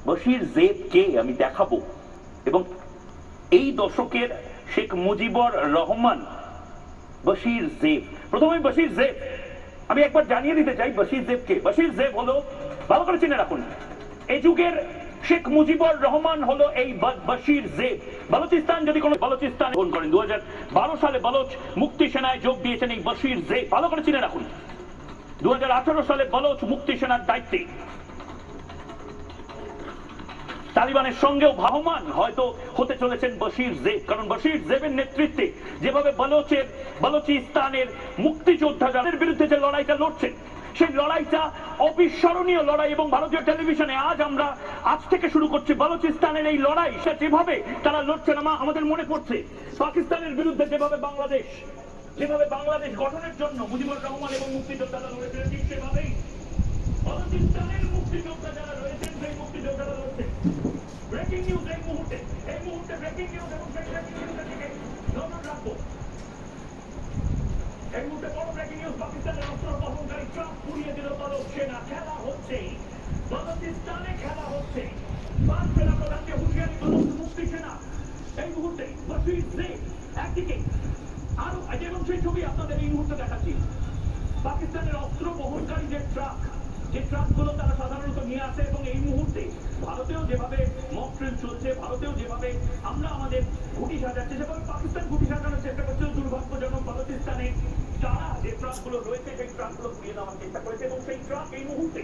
বশির জেবকে আমি দেখাবো। এবং এই দশকের শেখ মুজিবুর রহমান বশির জেব। প্রথমে বশির জেব আমি একবার জানিয়ে দিতে চাই বশির জেবকে। বশির জেব হলো, ভালো করে চিনে রাখুন, এই যুগের শেখ মুজিবুর রহমান হলো এই বশির জেব। বালুচিস্তান যদি কোনো বালুচিস্তান ফোন করেন 2012 সালে বালোচ মুক্তি সেনায় যোগ দিয়েছেন এই বশির জেব, ভালো করে চিনে রাখুন। 2018 সালে বালোচ মুক্তি সেনার দায়িত্বে তালিবানের সঙ্গেও ভাবমান হয়তো হতে চলেছেন বশির জেব। কারণ বশির জেবের নেতৃত্বে যেভাবে বালুচিস্তানের মুক্তিযোদ্ধা যাদের বিরুদ্ধে যে লড়াইটা লড়ছেন, সেই লড়াইটা অবিস্মরণীয় লড়াই। এবং ভারতীয় টেলিভিশনে আজ থেকে শুরু করছে বালুচিস্তানের এই লড়াই। সে যেভাবে তারা লড়ছেন আমাদের মনে পড়ছে পাকিস্তানের বিরুদ্ধে যেভাবে বাংলাদেশ গঠনের জন্য মুজিবুর রহমান এবং মুক্তিযোদ্ধারা লড়েছিলেন, ঠিক সেভাবেই বালুচিস্তানের মুক্তিযোদ্ধা যারা রয়েছেন সেই মুক্তিযোদ্ধারা লড়ছেন। ব্রেকিং নিউজ এই মুহূর্তে ব্রেকিং নিউজ, এবং সেই ব্রেকিং নিউজের দিকে নজর রাখবো। এই মুহূর্তে বড় ব্রেকিং নিউজ, পাকিস্তানের অস্ত্র বহনকারী ট্রাক পুড়িয়ে দিল বালক সেনা। খেলা হচ্ছে বালুচিস্তানে, খেলা হচ্ছে পাক সেনা প্রধানকে হুঁশিয়ারি বালক মুক্তি সেনা। এই মুহূর্তে বশির জেব একদিকে, আরো এবং সেই ছবি আপনাদের এই মুহূর্তে দেখাচ্ছি। পাকিস্তানের অস্ত্র বহনকারী যে ট্রাকগুলো তারা সাধারণত নিয়ে আসে, এবং এই মুহূর্তে ভারতেও যেভাবে মক ড্রিল চলছে, ভারতেও যেভাবে আমরা আমাদের ঘুঁটি সাজাচ্ছি, সেভাবে পাকিস্তান ঘুঁটি সাজানোর চেষ্টা করছে। দুর্ভাগ্যজনক বালুচিস্তানে তারা যে ট্রাকগুলো রয়েছে সেই ট্রাকগুলো ঘুরিয়ে দেওয়ার চেষ্টা করেছে, এবং সেই ট্রাক এই মুহূর্তে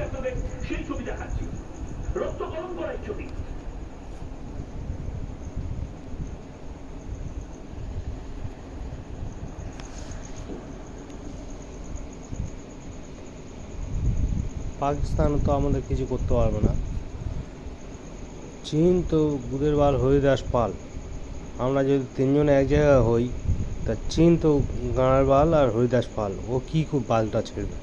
আপনাদের সেই ছবি দেখাচ্ছি, রক্ত গরম করা এই ছবি। পাকিস্তান তো আমাদের কিছু করতে পারবে না। চীন তো গুদের বাল হরিদাস পাল। আমরা যদি তিনজনে এক জায়গায় হই, তা চীন তো গাঁড়ার বাল আর হরিদাস পাল, ও কি খুব বালটা ছেড়বে।